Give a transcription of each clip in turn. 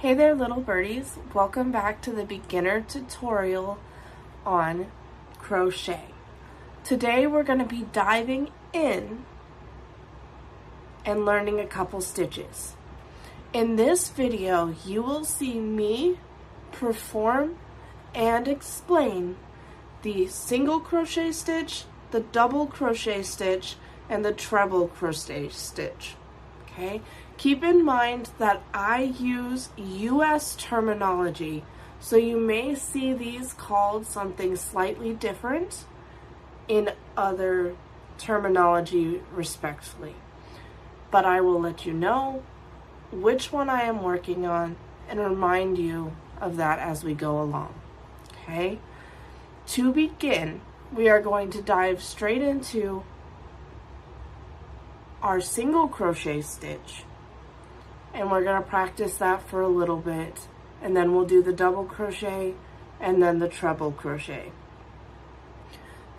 Hey there little birdies, welcome back to the beginner tutorial on crochet. Today we're going to be diving in and learning a couple stitches. In this video you will see me perform and explain the single crochet stitch, the double crochet stitch, and the treble crochet stitch. Okay? Keep in mind that I use US terminology, so you may see these called something slightly different in other terminology respectfully. But I will let you know which one I am working on and remind you of that as we go along. Okay? To begin, we are going to dive straight into our single crochet stitch. And we're going to practice that for a little bit, and then we'll do the double crochet and then the treble crochet.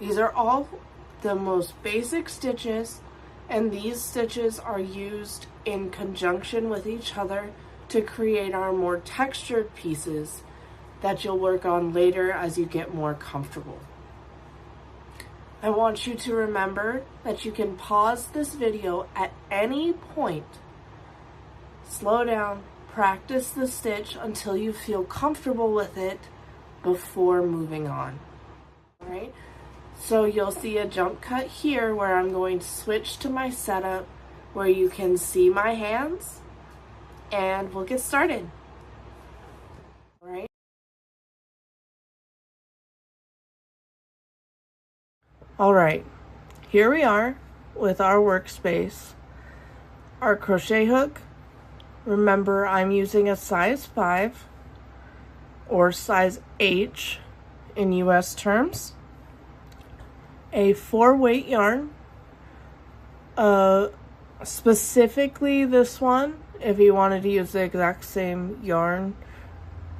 These are all the most basic stitches, and these stitches are used in conjunction with each other to create our more textured pieces that you'll work on later as you get more comfortable. I want you to remember that you can pause this video at any point. Slow down, practice the stitch until you feel comfortable with it before moving on. Alright, so you'll see a jump cut here where I'm going to switch to my setup where you can see my hands, and we'll get started. Alright. Alright, here we are with our workspace, our crochet hook. Remember, I'm using a size 5 or size H in US terms. A 4-weight yarn. Specifically this one, if you wanted to use the exact same yarn,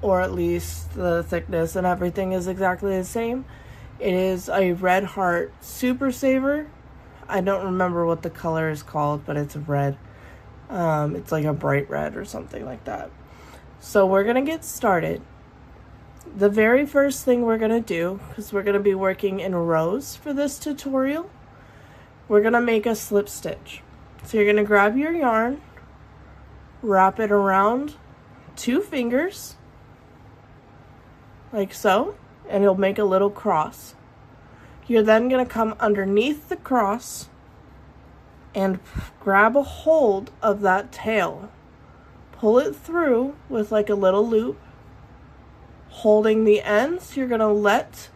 or at least the thickness and everything is exactly the same, it is a Red Heart Super Saver. I don't remember what the color is called, but it's red. It's like a bright red or something like that. So we're going to get started. The very first thing we're going to do, because we're going to be working in rows for this tutorial, we're going to make a slip stitch. So you're going to grab your yarn, wrap it around 2 fingers, like so, and you'll make a little cross. You're then going to come underneath the cross and grab a hold of that tail. Pull it through with like a little loop. Holding the ends, you're going to let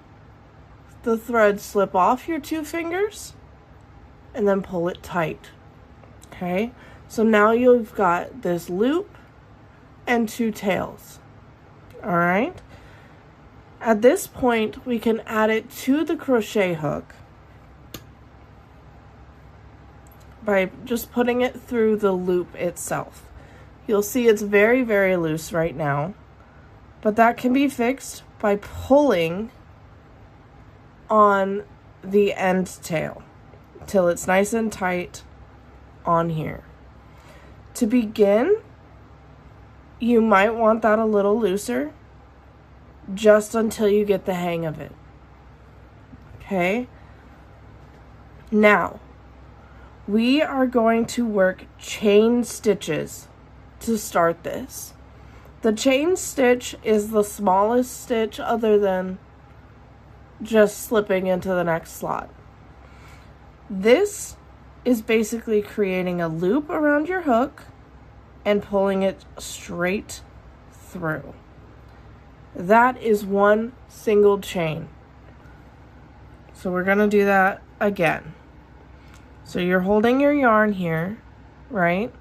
the thread slip off your 2 fingers and then pull it tight. Okay, so now you've got this loop and 2 tails. Alright, at this point we can add it to the crochet hook by just putting it through the loop itself. You'll see it's very, very loose right now, but that can be fixed by pulling on the end tail till it's nice and tight on here. To begin, you might want that a little looser just until you get the hang of it. Okay? Now, we are going to work chain stitches to start this. The chain stitch is the smallest stitch other than just slipping into the next slot. This is basically creating a loop around your hook and pulling it straight through. That is one single chain. So we're going to do that again. So you're holding your yarn here, right?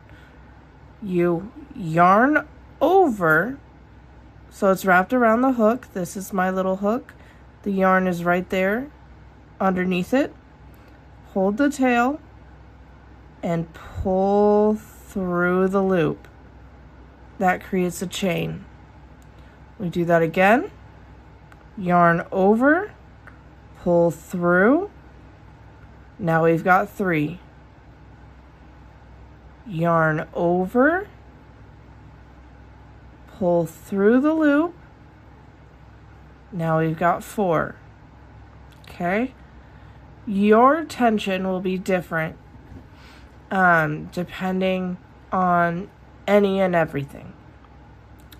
You yarn over, so it's wrapped around the hook. This is my little hook. The yarn is right there underneath it. Hold the tail and pull through the loop. That creates a chain. We do that again. Yarn over, pull through. Now we've got 3. Yarn over, pull through the loop. Now we've got 4. Okay, your tension will be different depending on any and everything.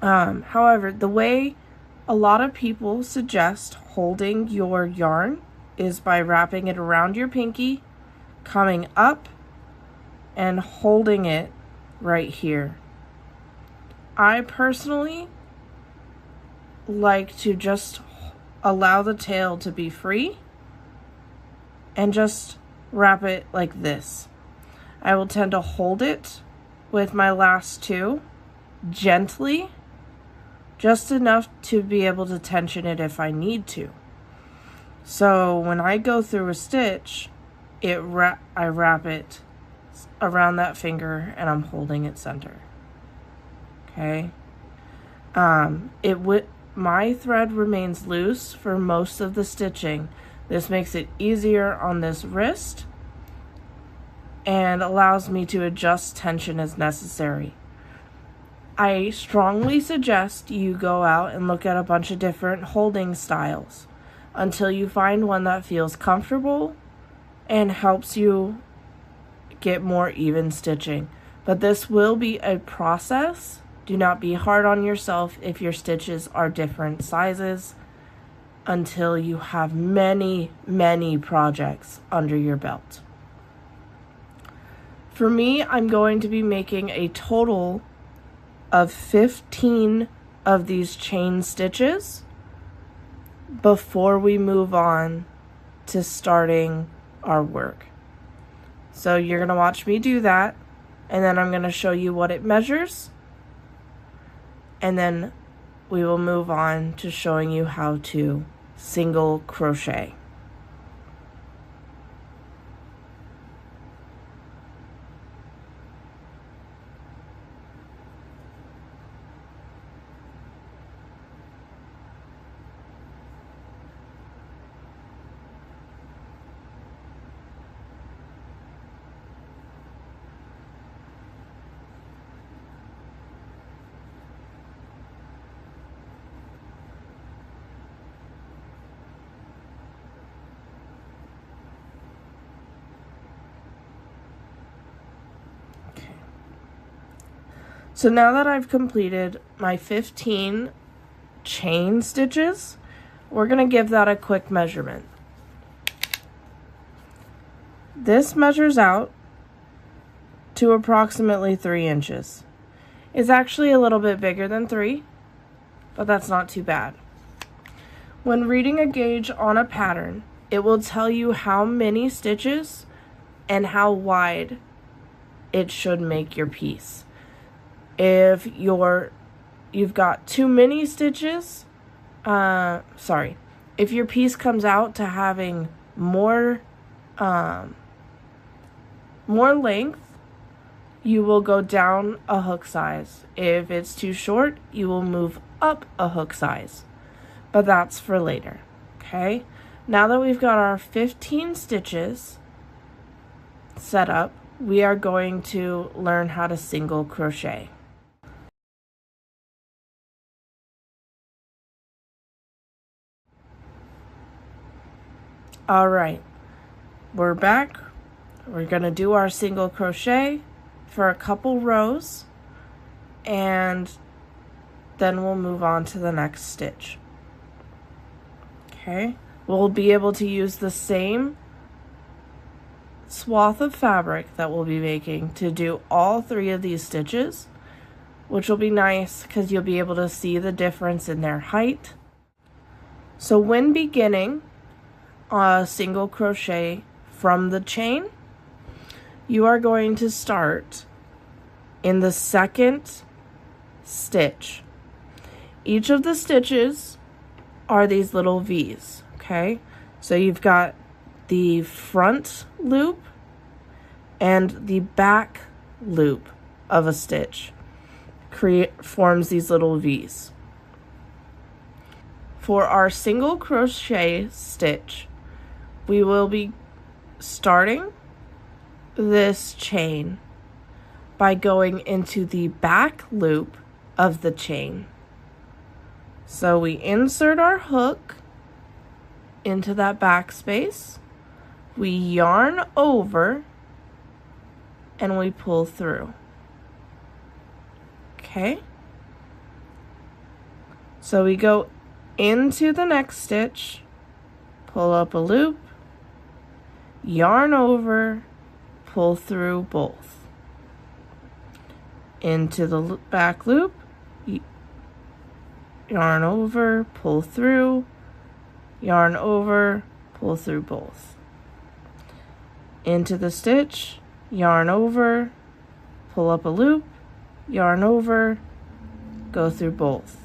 However, the way a lot of people suggest holding your yarn is by wrapping it around your pinky, coming up, and holding it right here. I personally like to just allow the tail to be free and just wrap it like this. I will tend to hold it with my last 2 gently, just enough to be able to tension it if I need to. So when I go through a stitch, I wrap it around that finger and I'm holding it center. Okay. My thread remains loose for most of the stitching. This makes it easier on this wrist and allows me to adjust tension as necessary. I strongly suggest you go out and look at a bunch of different holding styles until you find one that feels comfortable and helps you get more even stitching. But this will be a process. Do not be hard on yourself if your stitches are different sizes until you have many, many projects under your belt. For me, I'm going to be making a total of 15 of these chain stitches before we move on to starting our work. So you're going to watch me do that, and then I'm going to show you what it measures, and then we will move on to showing you how to single crochet. So now that I've completed my 15 chain stitches, we're going to give that a quick measurement. This measures out to approximately 3 inches. It's actually a little bit bigger than 3, but that's not too bad. When reading a gauge on a pattern, it will tell you how many stitches and how wide it should make your piece. If you've got too many stitches, if your piece comes out to having more length, you will go down a hook size. If it's too short, you will move up a hook size, but that's for later. Okay, now that we've got our 15 stitches set up, we are going to learn how to single crochet. All right, we're back. We're gonna do our single crochet for a couple rows, and then we'll move on to the next stitch. Okay, we'll be able to use the same swath of fabric that we'll be making to do all 3 of these stitches, which will be nice because you'll be able to see the difference in their height. So when beginning a single crochet from the chain, you are going to start in the 2nd stitch. Each of the stitches are these little V's, okay? So you've got the front loop and the back loop of a stitch forms these little V's. For our single crochet stitch, we will be starting this chain by going into the back loop of the chain. So we insert our hook into that back space, we yarn over, and we pull through. Okay? So we go into the next stitch, pull up a loop, yarn over, pull through both. Into the back loop, yarn over, pull through, yarn over, pull through both. Into the stitch, yarn over, pull up a loop, yarn over, go through both.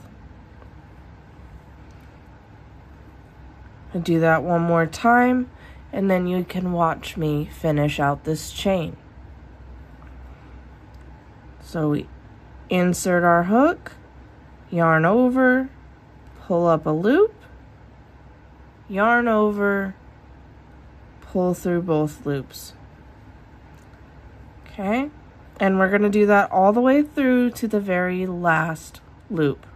I'll do that one more time, and then you can watch me finish out this chain. So we insert our hook, yarn over, pull up a loop, yarn over, pull through both loops. Okay, and we're going to do that all the way through to the very last loop.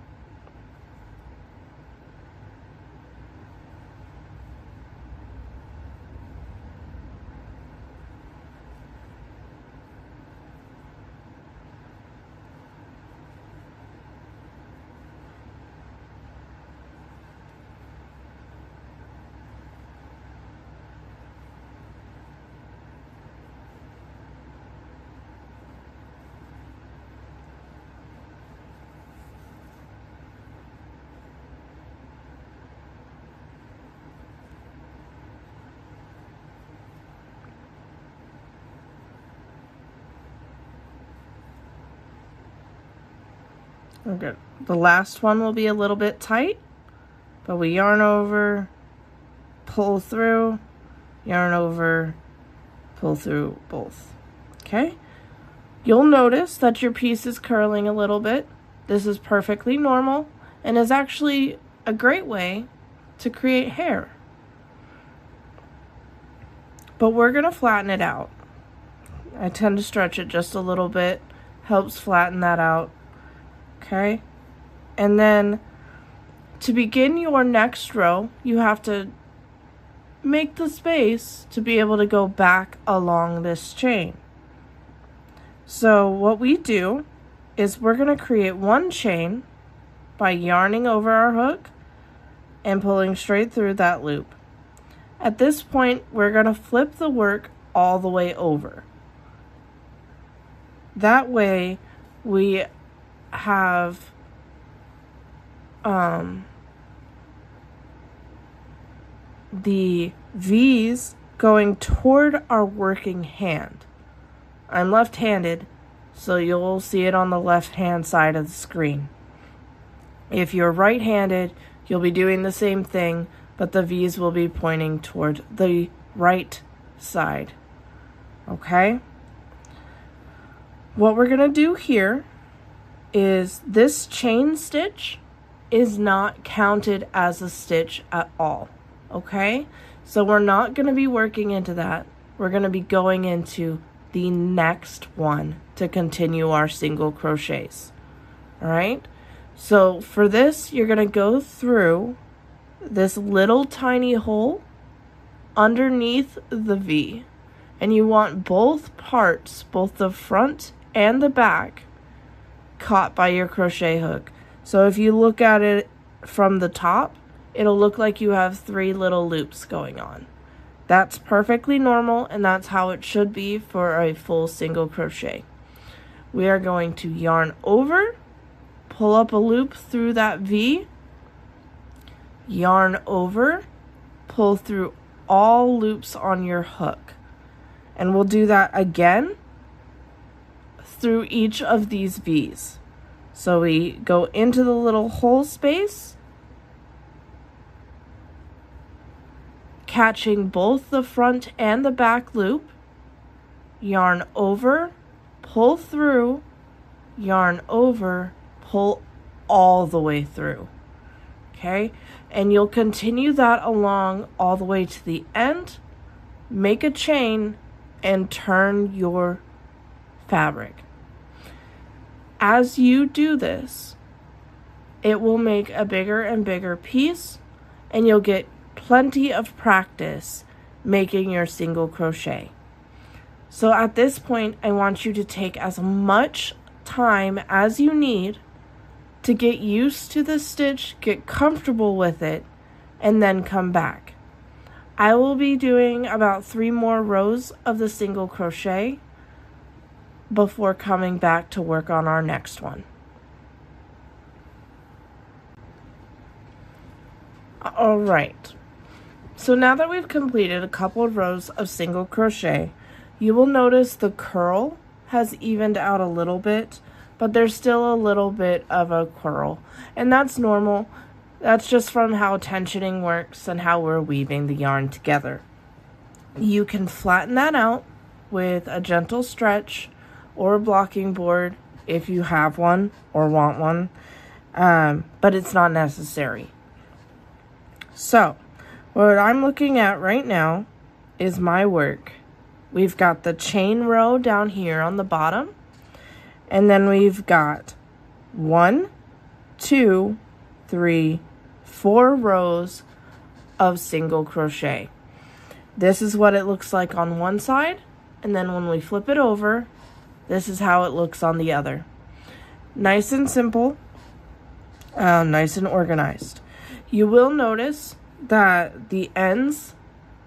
Okay. The last one will be a little bit tight, but we yarn over, pull through, yarn over, pull through both. Okay? You'll notice that your piece is curling a little bit. This is perfectly normal and is actually a great way to create hair. But we're going to flatten it out. I tend to stretch it just a little bit, helps flatten that out. Okay, and then to begin your next row, you have to make the space to be able to go back along this chain. So what we do is we're going to create one chain by yarning over our hook and pulling straight through that loop. At this point, we're going to flip the work all the way over. That way, we have the V's going toward our working hand. I'm left-handed, so you'll see it on the left-hand side of the screen. If you're right-handed, you'll be doing the same thing, but the V's will be pointing toward the right side. Okay? What we're going to do here is this chain stitch is not counted as a stitch at all, okay? So we're not going to be working into that. We're going to be going into the next one to continue our single crochets, all right? So for this, you're going to go through this little tiny hole underneath the V, and you want both parts, both the front and the back, caught by your crochet hook. So if you look at it from the top, it'll look like you have 3 little loops going on. That's perfectly normal, and that's how it should be for a full single crochet. We are going to yarn over, pull up a loop through that V, yarn over, pull through all loops on your hook. And we'll do that again through each of these V's. So we go into the little hole space, catching both the front and the back loop, yarn over, pull through, yarn over, pull all the way through. Okay, and you'll continue that along all the way to the end, make a chain, and turn your fabric. As you do this, it will make a bigger and bigger piece, and you'll get plenty of practice making your single crochet. So at this point, I want you to take as much time as you need to get used to the stitch, get comfortable with it, and then come back. I will be doing about 3 more rows of the single crochet before coming back to work on our next one. All right, so now that we've completed a couple of rows of single crochet, you will notice the curl has evened out a little bit, but there's still a little bit of a curl, and that's normal. That's just from how tensioning works and how we're weaving the yarn together. You can flatten that out with a gentle stretch or a blocking board if you have one or want one, but it's not necessary. So, what I'm looking at right now is my work. We've got the chain row down here on the bottom, and then we've got 1, 2, 3, 4 rows of single crochet. This is what it looks like on one side, and then when we flip it over, this is how it looks on the other. Nice and simple, nice and organized. You will notice that the ends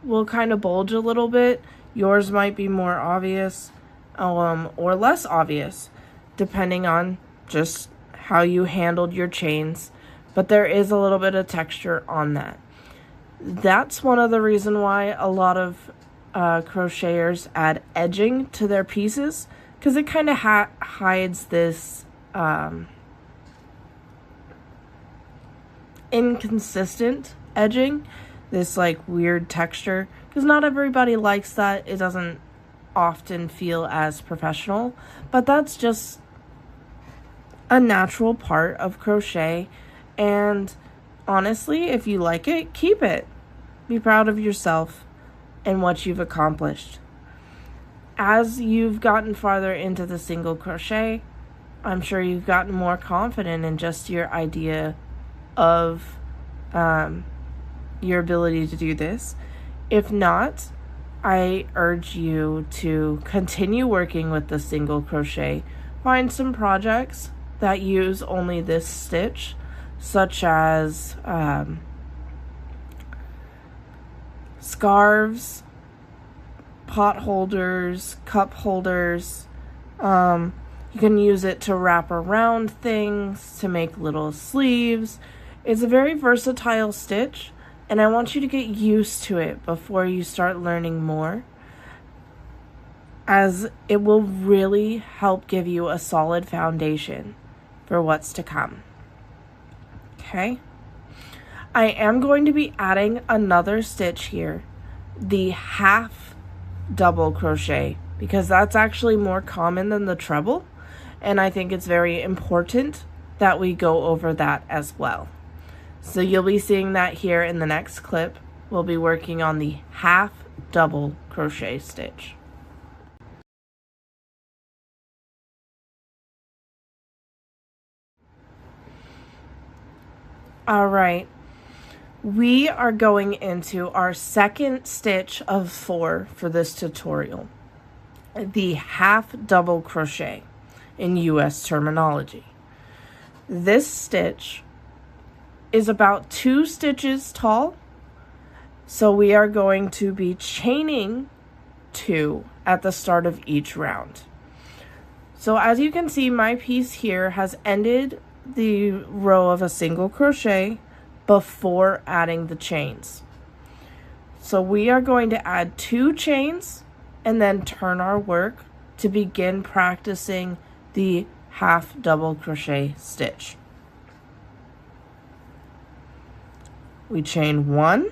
will kind of bulge a little bit. Yours might be more obvious or less obvious, depending on just how you handled your chains, but there is a little bit of texture on that. That's one of the reasons why a lot of crocheters add edging to their pieces, because it kind of hides this inconsistent edging, this like weird texture, because not everybody likes that. It doesn't often feel as professional, but that's just a natural part of crochet, and honestly, if you like it, keep it. Be proud of yourself and what you've accomplished. As you've gotten farther into the single crochet, I'm sure you've gotten more confident in just your idea of your ability to do this. If not, I urge you to continue working with the single crochet. Find some projects that use only this stitch, such as scarves, pot holders, cup holders. You can use it to wrap around things, to make little sleeves. It's a very versatile stitch, and I want you to get used to it before you start learning more, as it will really help give you a solid foundation for what's to come. Okay? I am going to be adding another stitch here, the half double crochet, because that's actually more common than the treble, and I think it's very important that we go over that as well. So you'll be seeing that here in the next clip. We'll be working on the half double crochet stitch. All right, we are going into our second stitch of 4 for this tutorial, the half double crochet in US terminology. This stitch is about 2 stitches tall, so we are going to be chaining 2 at the start of each round. So as you can see, my piece here has ended the row of a single crochet before adding the chains. So we are going to add 2 chains and then turn our work to begin practicing the half double crochet stitch. We chain 1,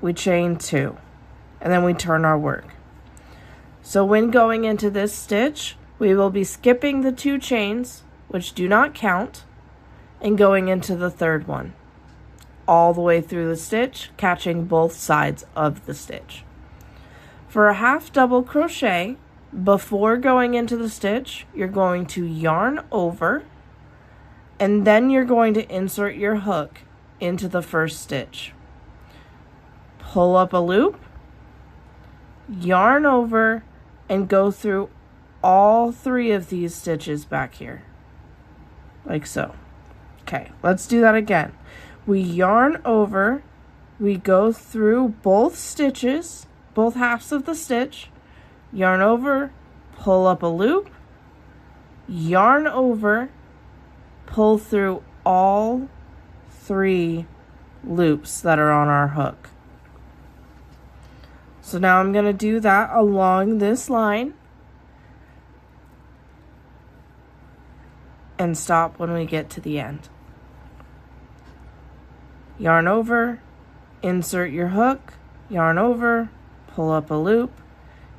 we chain 2, and then we turn our work. So when going into this stitch, we will be skipping the 2 chains, which do not count, and going into the third one, all the way through the stitch, catching both sides of the stitch. For a half double crochet, before going into the stitch, you're going to yarn over, and then you're going to insert your hook into the first stitch. Pull up a loop, yarn over, and go through all 3 of these stitches back here, like so. Okay, let's do that again. We yarn over, we go through both stitches, both halves of the stitch, yarn over, pull up a loop, yarn over, pull through all 3 loops that are on our hook. So now I'm going to do that along this line and stop when we get to the end. Yarn over, insert your hook, yarn over, pull up a loop,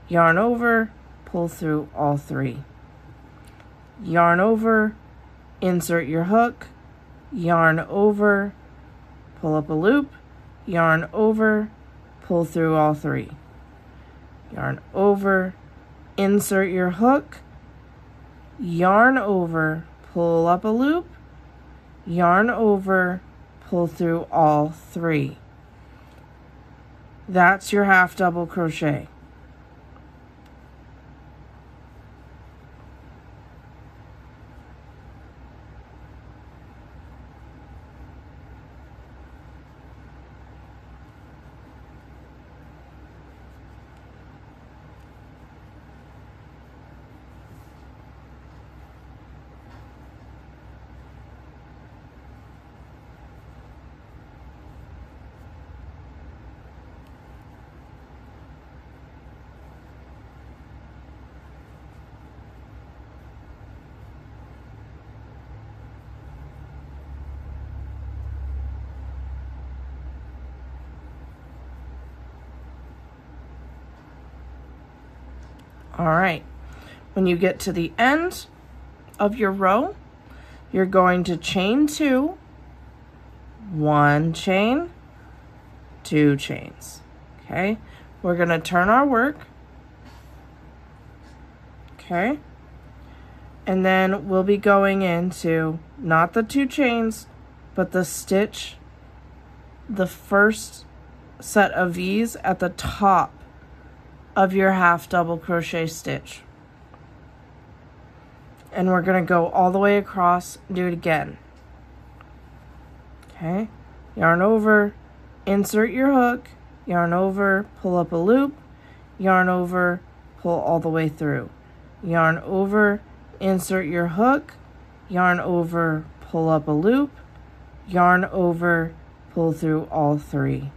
yarn over, pull through all 3. Yarn over, insert your hook, yarn over, pull up a loop, yarn over, pull through all 3. Yarn over, insert your hook, yarn over, pull up a loop, yarn over, pull through all 3. That's your half double crochet. All right, when you get to the end of your row, you're going to chain 2, 1 chain, 2 chains. Okay, we're going to turn our work. Okay, and then we'll be going into not the 2 chains, but the stitch, the first set of V's at the top of your half double crochet stitch. And we're going to go all the way across, do it again. Okay, yarn over, insert your hook, yarn over, pull up a loop, yarn over, pull all the way through. Yarn over, insert your hook, yarn over, pull up a loop, yarn over, pull through all 3.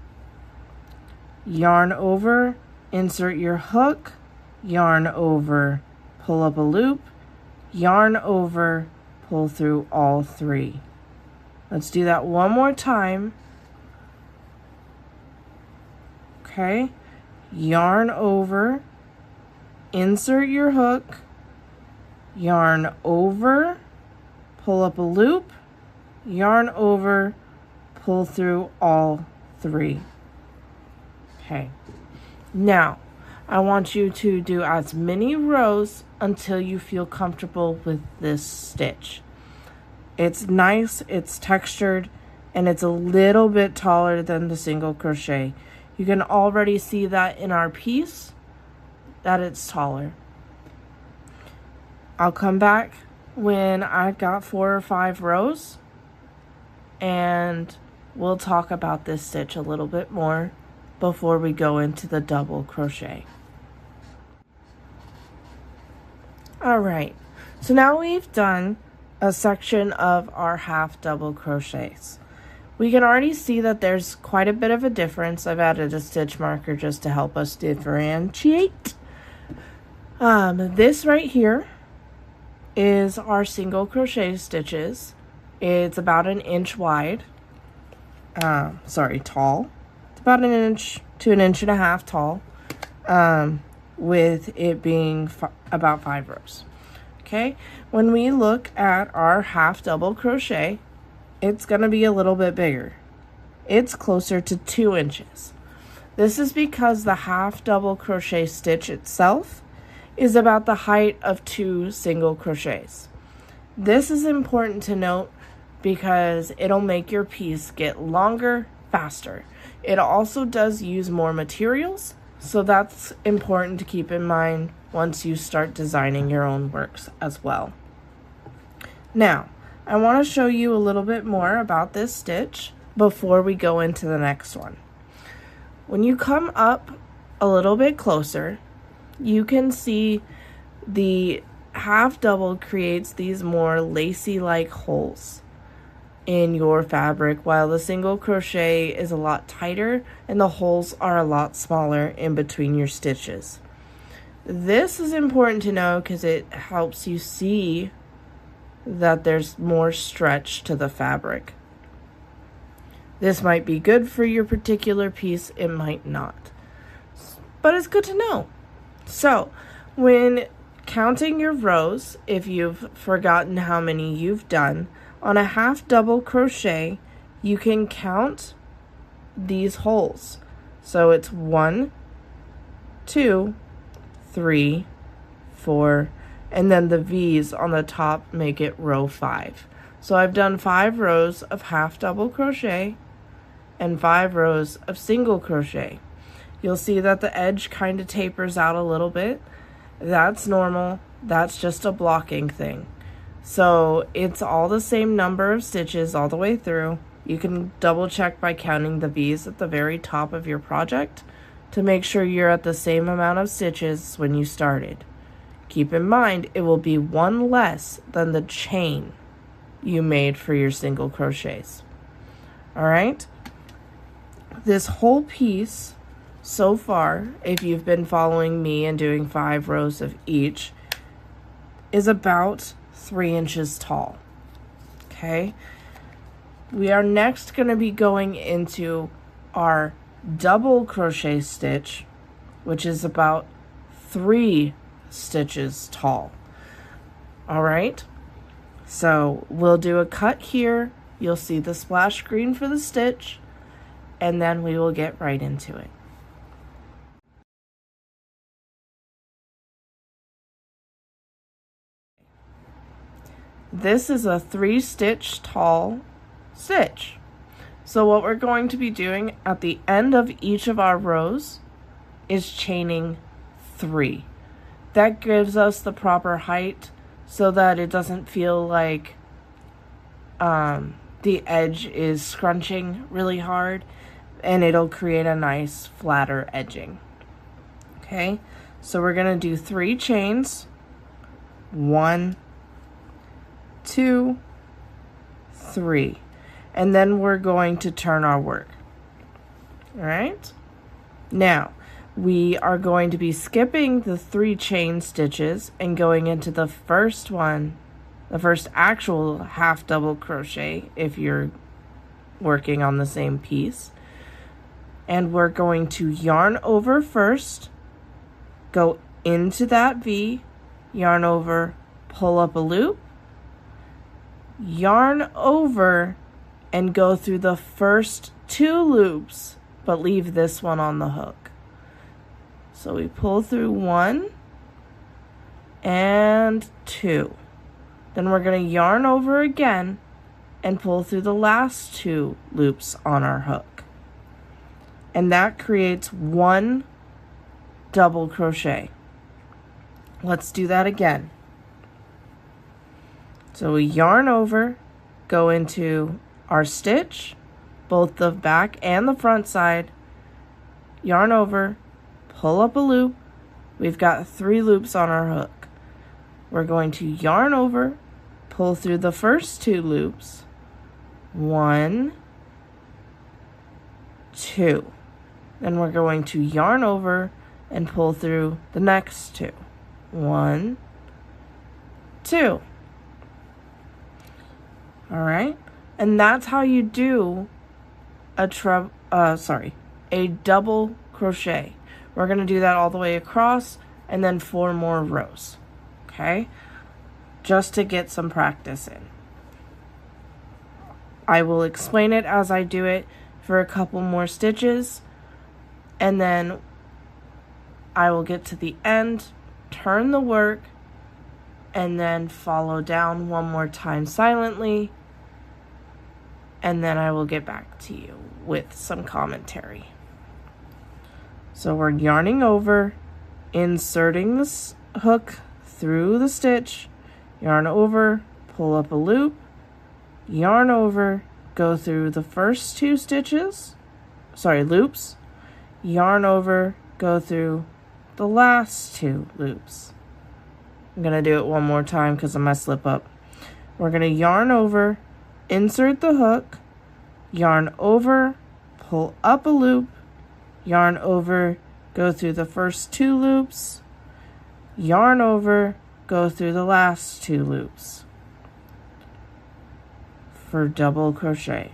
Yarn over, insert your hook, yarn over, pull up a loop, yarn over, pull through all 3. Let's do that one more time. Okay, yarn over, insert your hook, yarn over, pull up a loop, yarn over, pull through all 3. Okay. Now, I want you to do as many rows until you feel comfortable with this stitch. It's nice, it's textured, and it's a little bit taller than the single crochet. You can already see that in our piece, that it's taller. I'll come back when I've got 4 or 5 rows, and we'll talk about this stitch a little bit more before we go into the double crochet. All right, so now we've done a section of our half double crochets. We can already see that there's quite a bit of a difference. I've added a stitch marker just to help us differentiate. This right here is our single crochet stitches. It's about 1 inch wide. Tall. About 1 inch to 1.5 inches tall, with it being about 5 rows. Okay, when we look at our half double crochet, it's going to be a little bit bigger. It's closer to 2 inches. This is because the half double crochet stitch itself is about the height of 2 single crochets. This is important to note because it'll make your piece get longer faster. It also does use more materials, so that's important to keep in mind once you start designing your own works as well. Now, I want to show you a little bit more about this stitch before we go into the next one. When you come up a little bit closer, you can see the half double creates these more lacy-like holes in your fabric, while the single crochet is a lot tighter and the holes are a lot smaller in between your stitches. This is important to know because it helps you see that there's more stretch to the fabric. This might be good for your particular piece, it might not, but it's good to know. So when counting your rows, if you've forgotten how many you've done, on a half double crochet, you can count these holes. So it's 1, 2, 3, 4, and then the V's on the top make it row 5. So I've done 5 rows of half double crochet and 5 rows of single crochet. You'll see that the edge kind of tapers out a little bit. That's normal. That's just a blocking thing. So it's all the same number of stitches all the way through. You can double check by counting the V's at the very top of your project to make sure you're at the same amount of stitches when you started. Keep in mind, it will be 1 less than the chain you made for your single crochets. All right? This whole piece so far, if you've been following me and doing 5 rows of each, is about 3 inches tall. Okay? We are next going to be going into our double crochet stitch, which is about 3 stitches tall. All right? So we'll do a cut here. You'll see the splash screen for the stitch, and then we will get right into it. This is a 3-stitch tall stitch. So what we're going to be doing at the end of each of our rows is chaining 3. That gives us the proper height so that it doesn't feel like the edge is scrunching really hard, and it'll create a nice flatter edging. Okay, so we're gonna do 3 chains. 1, 2, 3, and then we're going to turn our work. All right, now we are going to be skipping the 3 chain stitches and going into the first one, the first actual half double crochet if you're working on the same piece. And we're going to yarn over first, go into that V, yarn over, pull up a loop, yarn over, and go through the first 2 loops, but leave this one on the hook. So we pull through 1 and 2. Then we're going to yarn over again and pull through the last 2 loops on our hook. And that creates 1 double crochet. Let's do that again. So we yarn over, go into our stitch, both the back and the front side, yarn over, pull up a loop. We've got 3 loops on our hook. We're going to yarn over, pull through the first 2 loops, 1, 2. Then we're going to yarn over and pull through the next 2, 1, 2. All right, and that's how you do a double crochet. We're going to do that all the way across and then 4 more rows. Okay, just to get some practice in. I will explain it as I do it for a couple more stitches, and then I will get to the end turn the work, and then follow down one more time silently, and then I will get back to you with some commentary. So we're yarning over, inserting this hook through the stitch, yarn over, pull up a loop, yarn over, go through the first two loops, yarn over, go through the last two loops. I'm going to do it one more time because I might slip up. We're going to yarn over, insert the hook, yarn over, pull up a loop, yarn over, go through the first two loops, yarn over, go through the last two loops for double crochet.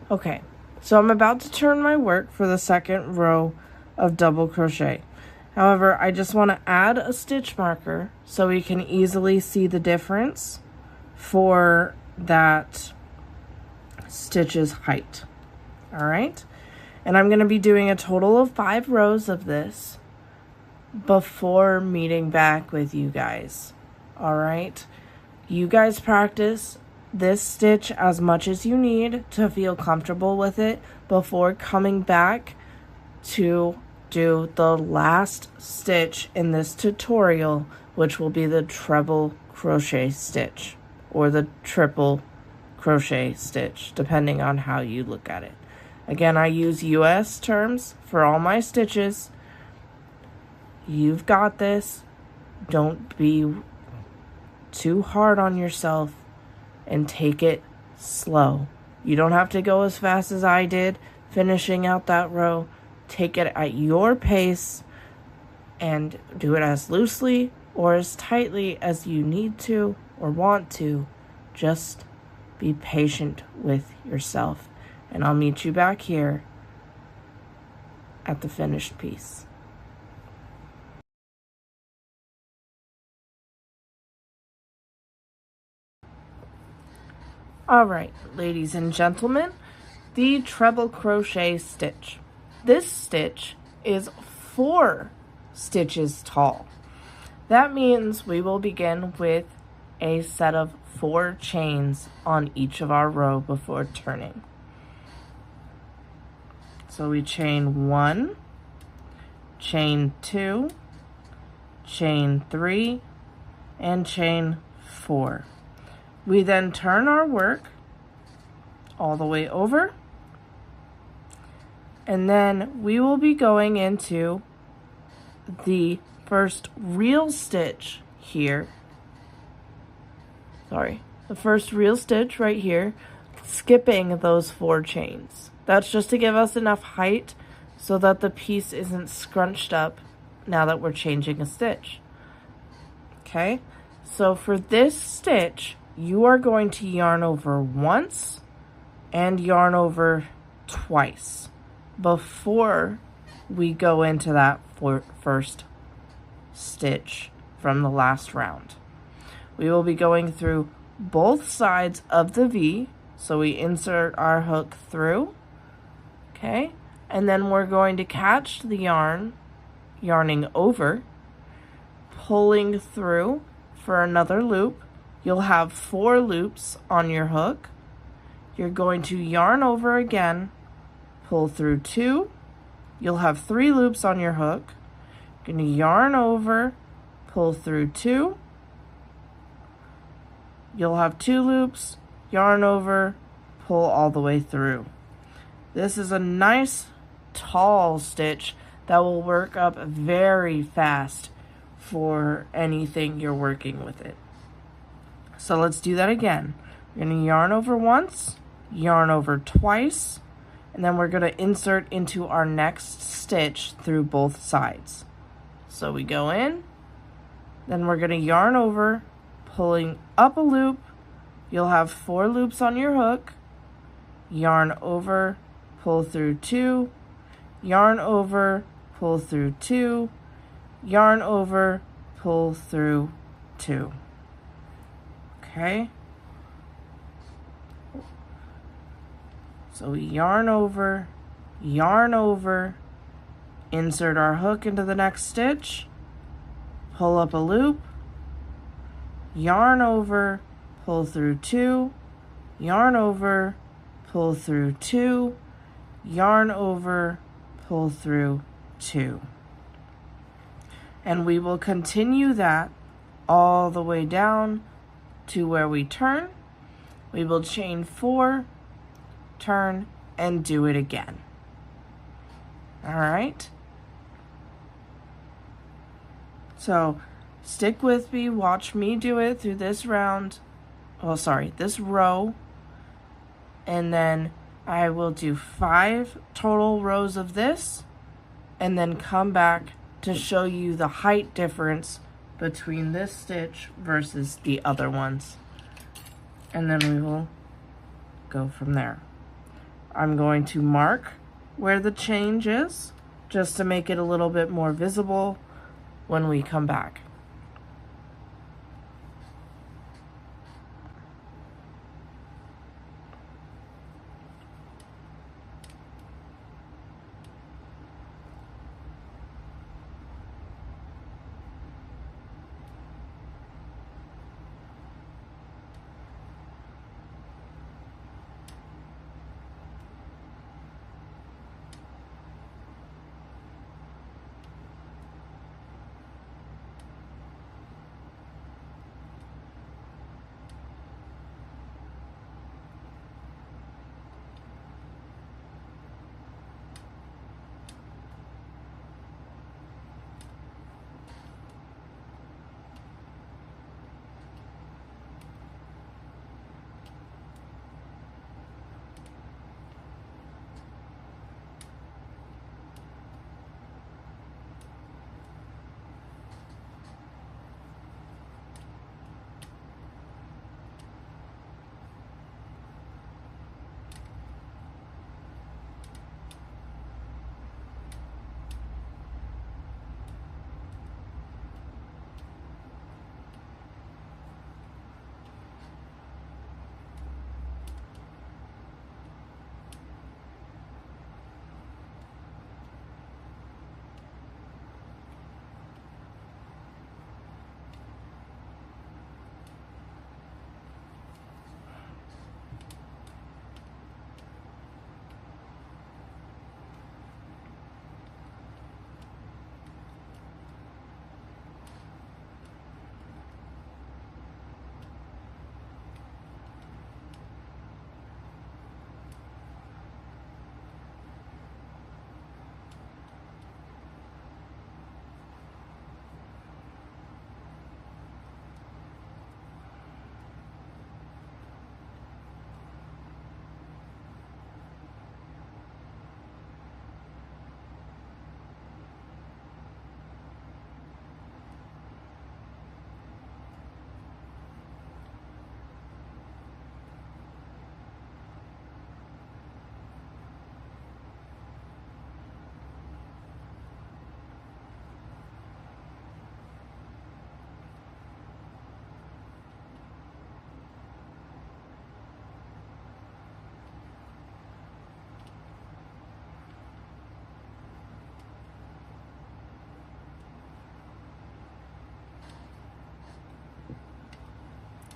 Okay, so I'm about to turn my work for the second row of double crochet. However, I just want to add a stitch marker so we can easily see the difference for that stitch's height. All right, and I'm going to be doing a total of 5 rows of this before meeting back with you guys. All right, you guys practice this stitch as much as you need to feel comfortable with it before coming back to do the last stitch in this tutorial, which will be the treble crochet stitch or the triple crochet stitch, depending on how you look at it. Again, I use US terms for all my stitches. You've got this. Don't be too hard on yourself and take it slow. You don't have to go as fast as I did finishing out that row. Take it at your pace and do it as loosely or as tightly as you need to or want to. Just be patient with yourself, and I'll meet you back here at the finished piece. All right, ladies and gentlemen, the treble crochet stitch. This stitch is 4 stitches tall. That means we will begin with a set of 4 chains on each of our row before turning. So we chain 1, chain 2, chain 3, and chain 4. We then turn our work all the way over, and then we will be going into the first real stitch here. The first real stitch right here, skipping those 4 chains. That's just to give us enough height so that the piece isn't scrunched up now that we're changing a stitch. Okay, so for this stitch, you are going to yarn over once and yarn over twice before we go into that first stitch from the last round. We will be going through both sides of the V, so we insert our hook through, okay, and then we're going to catch the yarn, yarning over, pulling through for another loop. You'll have 4 loops on your hook. You're going to yarn over again, pull through 2. You'll have 3 loops on your hook. You're going to yarn over, pull through 2. You'll have 2 loops, yarn over, pull all the way through. This is a nice tall stitch that will work up very fast for anything you're working with it. So let's do that again. We're going to yarn over once, yarn over twice, and then we're going to insert into our next stitch through both sides. So we go in, then we're going to yarn over, pulling up a loop. You'll have 4 loops on your hook, yarn over, pull through 2, yarn over, pull through 2, yarn over, pull through 2. Okay? So we yarn over, insert our hook into the next stitch, pull up a loop, yarn over, pull through 2, yarn over, pull through 2, yarn over, pull through 2. And we will continue that all the way down to where we turn. We will chain 4, turn, and do it again. All right? So stick with me, watch me do it through this round. Oh, sorry, this row. And then I will do 5 total rows of this, and then come back to show you the height difference between this stitch versus the other ones. And then we will go from there. I'm going to mark where the change is, just to make it a little bit more visible when we come back.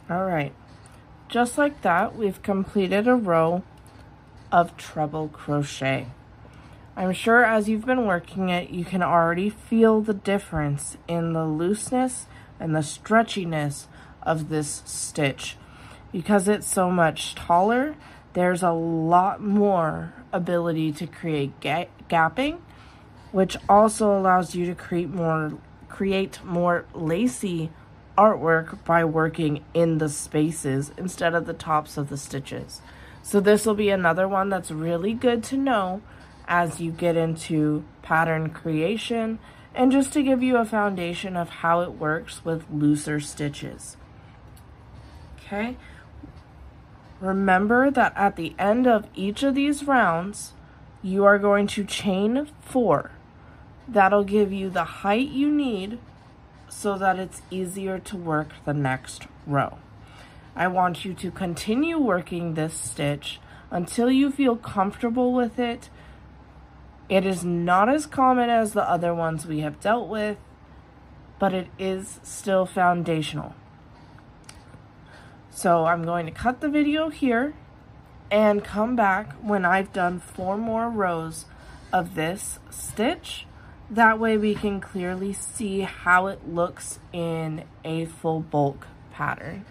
All right, just like that, we've completed a row of treble crochet. I'm sure as you've been working it, you can already feel the difference in the looseness and the stretchiness of this stitch. Because it's so much taller, there's a lot more ability to create gapping, which also allows you to create more lacy artwork by working in the spaces instead of the tops of the stitches. So this will be another one that's really good to know as you get into pattern creation, and just to give you a foundation of how it works with looser stitches. Okay, remember that at the end of each of these rounds, you are going to chain 4. That'll give you the height you need so that it's easier to work the next row. I want you to continue working this stitch until you feel comfortable with it. It is not as common as the other ones we have dealt with, but it is still foundational. So I'm going to cut the video here and come back when I've done 4 more rows of this stitch. That way we can clearly see how it looks in a full bulk pattern.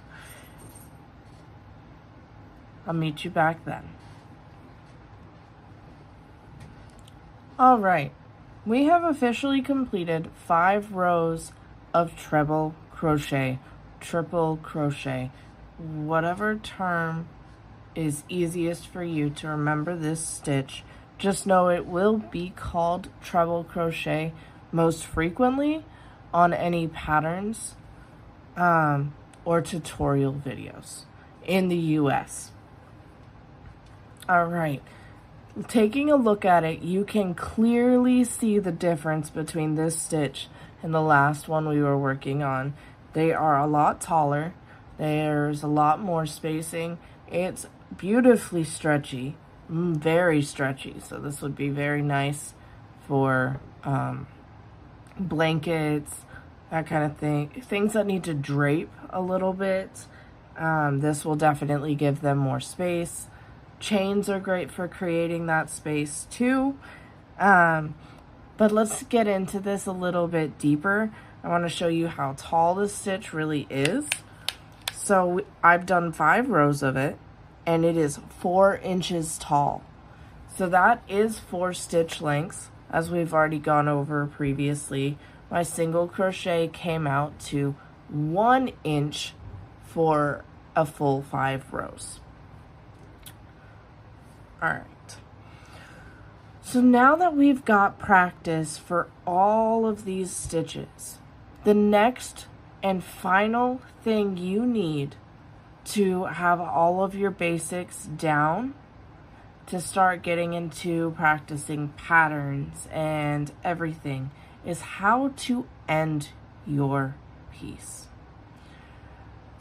I'll meet you back then. All right, we have officially completed 5 rows of treble crochet, triple crochet, whatever term is easiest for you to remember this stitch. Just know it will be called treble crochet most frequently on any patterns or tutorial videos in the US. All right, taking a look at it, you can clearly see the difference between this stitch and the last one we were working on. They are a lot taller. There's a lot more spacing. It's beautifully stretchy, very stretchy. So this would be very nice for blankets, that kind of thing. Things that need to drape a little bit. This will definitely give them more space. Chains are great for creating that space too. But let's get into this a little bit deeper. I want to show you how tall this stitch really is. So I've done 5 rows of it, and it is 4 inches tall. So that is 4 stitch lengths, as we've already gone over previously. My single crochet came out to 1 inch for a full 5 rows. All right. So now that we've got practice for all of these stitches, the next and final thing you need to have all of your basics down to start getting into practicing patterns and everything is how to end your piece.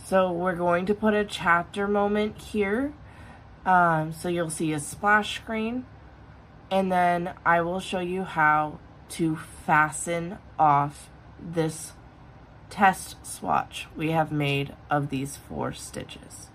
So we're going to put a chapter moment here. So you'll see a splash screen, and then I will show you how to fasten off this test swatch we have made of these 4 stitches.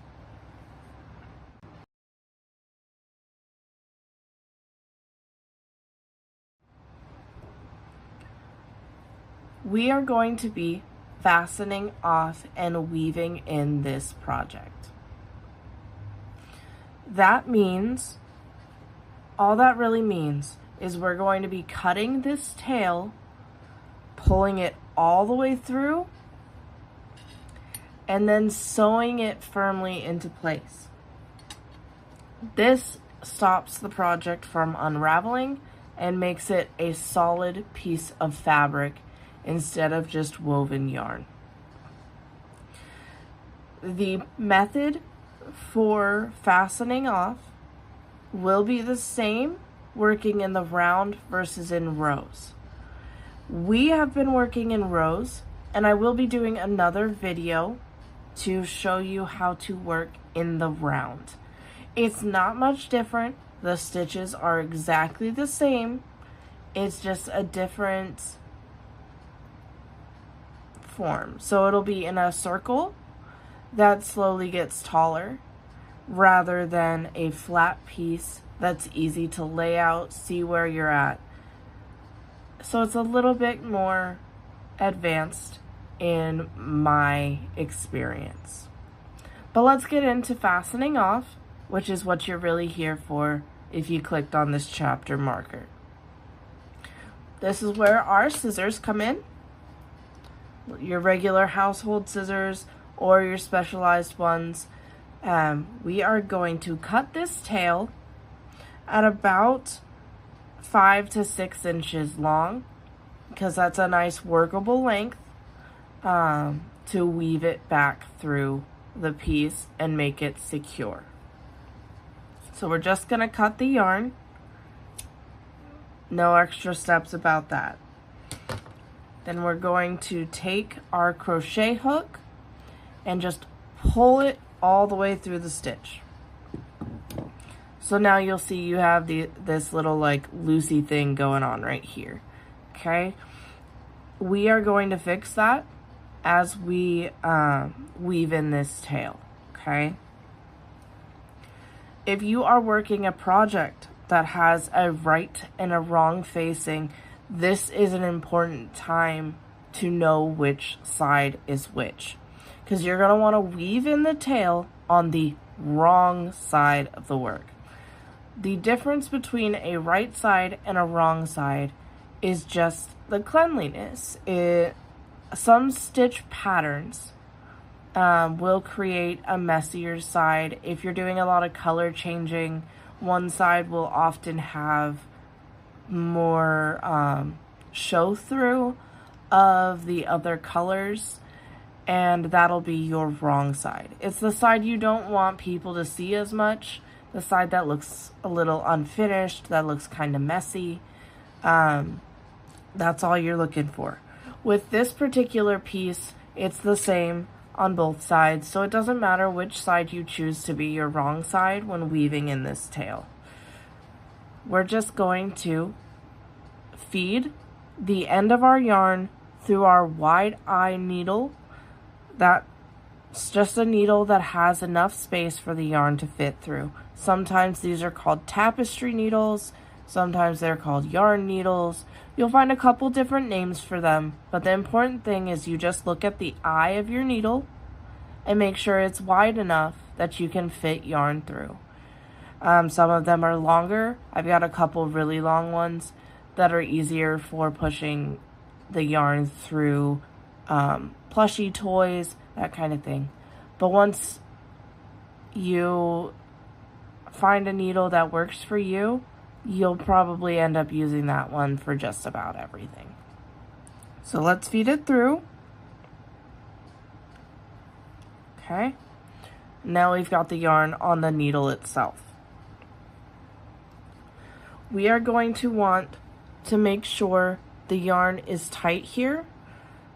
We are going to be fastening off and weaving in this project. That means, all that really means is we're going to be cutting this tail, pulling it all the way through, and then sewing it firmly into place. This stops the project from unraveling and makes it a solid piece of fabric instead of just woven yarn. The method for fastening off will be the same, working in the round versus in rows. We have been working in rows, and I will be doing another video to show you how to work in the round. It's not much different. The stitches are exactly the same. It's just a different form. So it'll be in a circle, that slowly gets taller rather than a flat piece that's easy to lay out, see where you're at. So it's a little bit more advanced in my experience. But let's get into fastening off, which is what you're really here for if you clicked on this chapter marker. This is where our scissors come in. Your regular household scissors or your specialized ones. We are going to cut this tail at about 5 to 6 inches long, because that's a nice workable length to weave it back through the piece and make it secure. So we're just going to cut the yarn. No extra steps about that. Then we're going to take our crochet hook and just pull it all the way through the stitch. So now you'll see you have this little like loosey thing going on right here. Okay, we are going to fix that as we weave in this tail. Okay, if you are working a project that has a right and a wrong facing, this is an important time to know which side is which, because you're going to want to weave in the tail on the wrong side of the work. The difference between a right side and a wrong side is just the cleanliness. Some stitch patterns will create a messier side. If you're doing a lot of color changing, one side will often have more show through of the other colors, and that'll be your wrong side. It's the side you don't want people to see as much, the side that looks a little unfinished, that looks kind of messy. That's all you're looking for. With this particular piece, it's the same on both sides, so it doesn't matter which side you choose to be your wrong side when weaving in this tail. We're just going to feed the end of our yarn through our wide eye needle. That's just a needle that has enough space for the yarn to fit through. Sometimes these are called tapestry needles, sometimes they're called yarn needles. You'll find a couple different names for them, but the important thing is you just look at the eye of your needle and make sure it's wide enough that you can fit yarn through. Some of them are longer. I've got a couple really long ones that are easier for pushing the yarn through plushie toys, that kind of thing. But once you find a needle that works for you, you'll probably end up using that one for just about everything. So let's feed it through. Okay. Now we've got the yarn on the needle itself. We are going to want to make sure the yarn is tight here.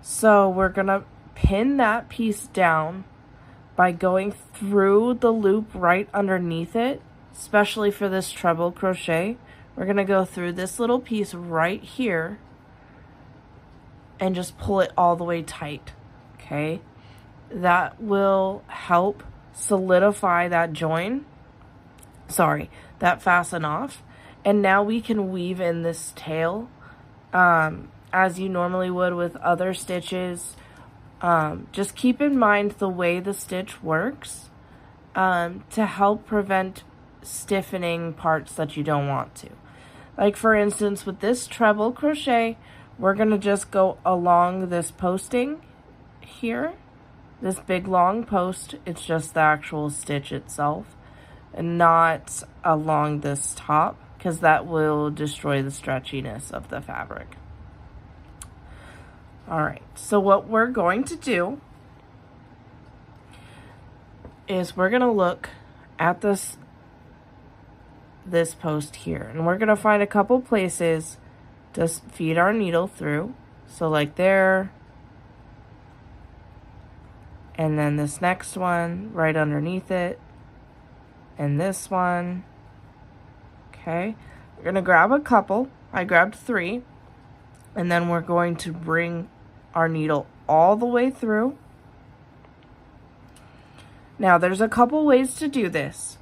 So we're going to pin that piece down by going through the loop right underneath it. Especially for this treble crochet, we're going to go through this little piece right here and just pull it all the way tight. Okay, that will help solidify that join, that fasten off. And now we can weave in this tail as you normally would with other stitches. Just keep in mind the way the stitch works to help prevent stiffening parts that you don't want to. Like for instance, with this treble crochet, we're going to just go along this posting here, this big long post. It's just the actual stitch itself and not along this top, because that will destroy the stretchiness of the fabric. Alright, so what we're going to do is we're going to look at this post here, and we're going to find a couple places to feed our needle through. So like there, and then this next one right underneath it, and this one. Okay, we're going to grab a couple. I grabbed 3, and then we're going to bring our needle all the way through, Now, there's a couple ways to do this,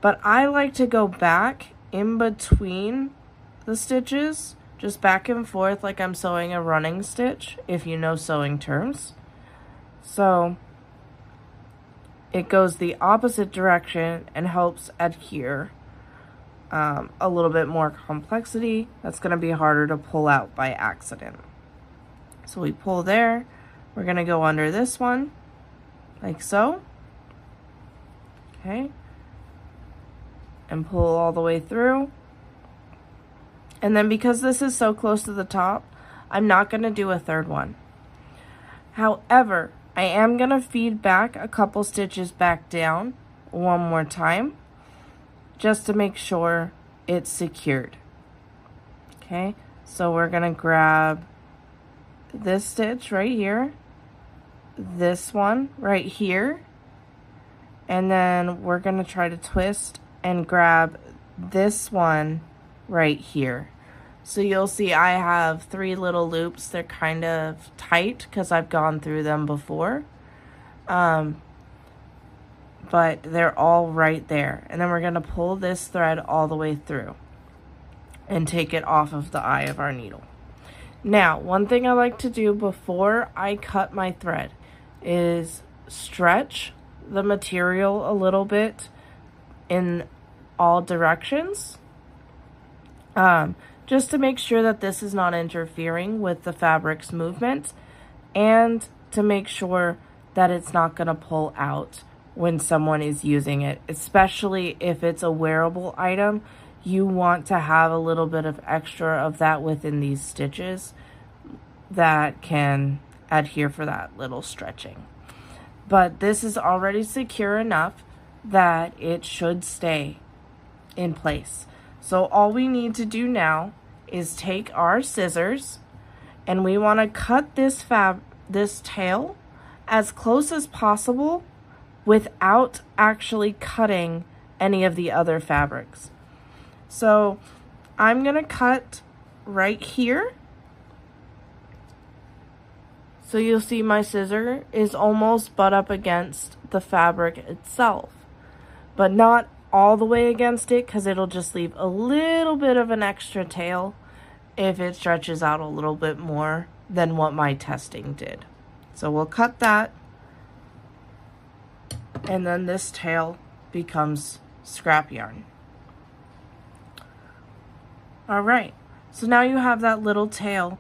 but I like to go back in between the stitches, just back and forth like I'm sewing a running stitch, if you know sewing terms. So it goes the opposite direction and helps adhere. A little bit more complexity that's going to be harder to pull out by accident. So we pull there, we're going to go under this one, like so. Okay, and pull all the way through. And then because this is so close to the top, I'm not going to do a third one. However, I am going to feed back a couple stitches back down one more time, just to make sure it's secured. Okay, so we're going to grab this stitch right here, this one right here, and then we're going to try to twist and grab this one right here. So you'll see I have 3 little loops. They're kind of tight because I've gone through them before. But they're all right there. And then we're going to pull this thread all the way through and take it off of the eye of our needle. Now, one thing I like to do before I cut my thread is stretch the material a little bit in all directions, just to make sure that this is not interfering with the fabric's movement, and to make sure that it's not going to pull out when someone is using it, especially if it's a wearable item. You want to have a little bit of extra of that within these stitches that can adhere for that little stretching. But this is already secure enough that it should stay in place. So all we need to do now is take our scissors, and we want to cut this tail as close as possible without actually cutting any of the other fabrics. So I'm going to cut right here. So you'll see my scissor is almost butt up against the fabric itself, but not all the way against it, because it'll just leave a little bit of an extra tail if it stretches out a little bit more than what my testing did. So we'll cut that, and then this tail becomes scrap yarn. All right, so now you have that little tail,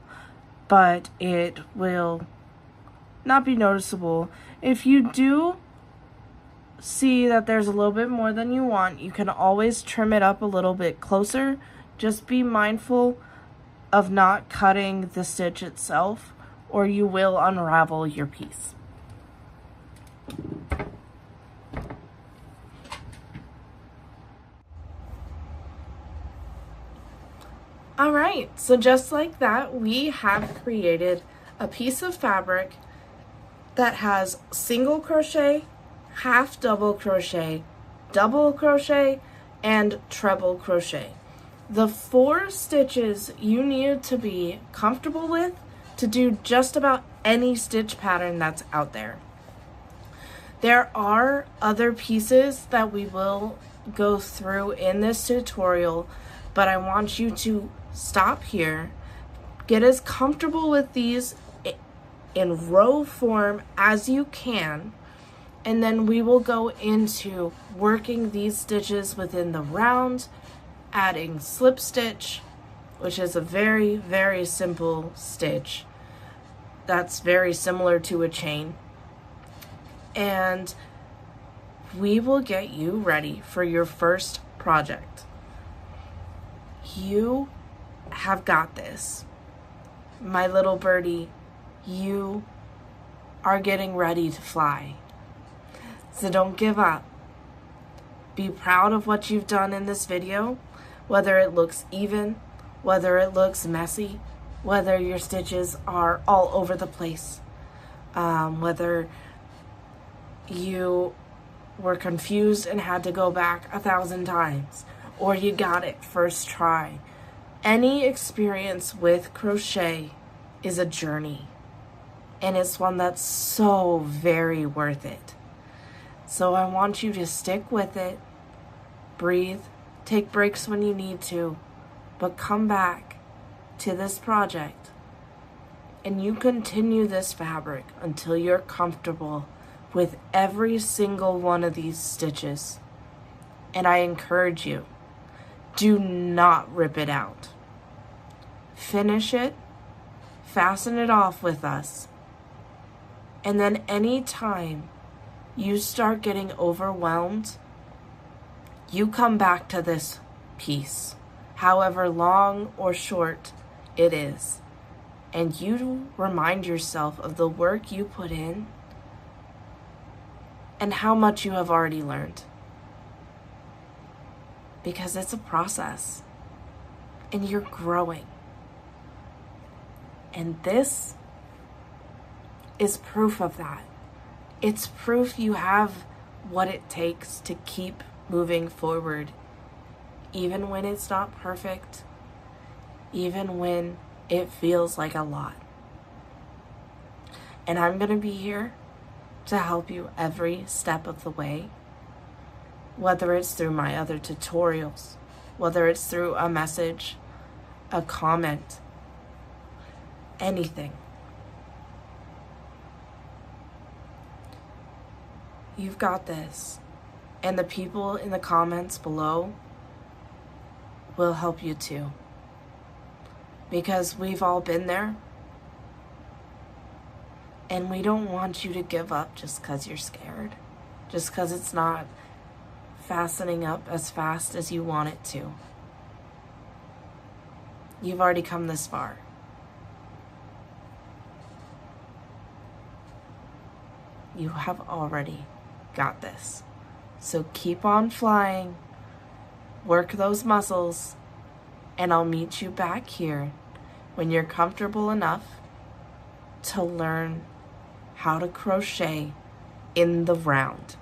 but it will not be noticeable. If you do see that there's a little bit more than you want, you can always trim it up a little bit closer. Just be mindful of not cutting the stitch itself, or you will unravel your piece. All right, so just like that, we have created a piece of fabric that has single crochet, half double crochet, double crochet, and treble crochet. The 4 stitches you need to be comfortable with to do just about any stitch pattern that's out there. There are other pieces that we will go through in this tutorial, but I want you to stop here, get as comfortable with these in row form as you can, and then we will go into working these stitches within the round, adding slip stitch, which is a very, very simple stitch that's very similar to a chain, and we will get you ready for your first project. You have got this. My little birdie, you are getting ready to fly. So don't give up. Be proud of what you've done in this video, whether it looks even, whether it looks messy, whether your stitches are all over the place, whether you were confused and had to go back 1,000 times, or you got it first try. Any experience with crochet is a journey, and it's one that's so very worth it. So I want you to stick with it, breathe, take breaks when you need to, but come back to this project and you continue this fabric until you're comfortable with every single one of these stitches. And I encourage you, do not rip it out. Finish it, fasten it off with us, and then anytime you start getting overwhelmed, you come back to this piece, however long or short it is, and you remind yourself of the work you put in and how much you have already learned. Because it's a process and you're growing. And this is proof of that. It's proof you have what it takes to keep moving forward, even when it's not perfect, even when it feels like a lot. And I'm going to be here to help you every step of the way, whether it's through my other tutorials, whether it's through a message, a comment, anything. You've got this. And the people in the comments below will help you too. Because we've all been there. And we don't want you to give up just because you're scared. Just because it's not fastening up as fast as you want it to. You've already come this far. You have already got this. So keep on flying, work those muscles, and I'll meet you back here when you're comfortable enough to learn how to crochet in the round.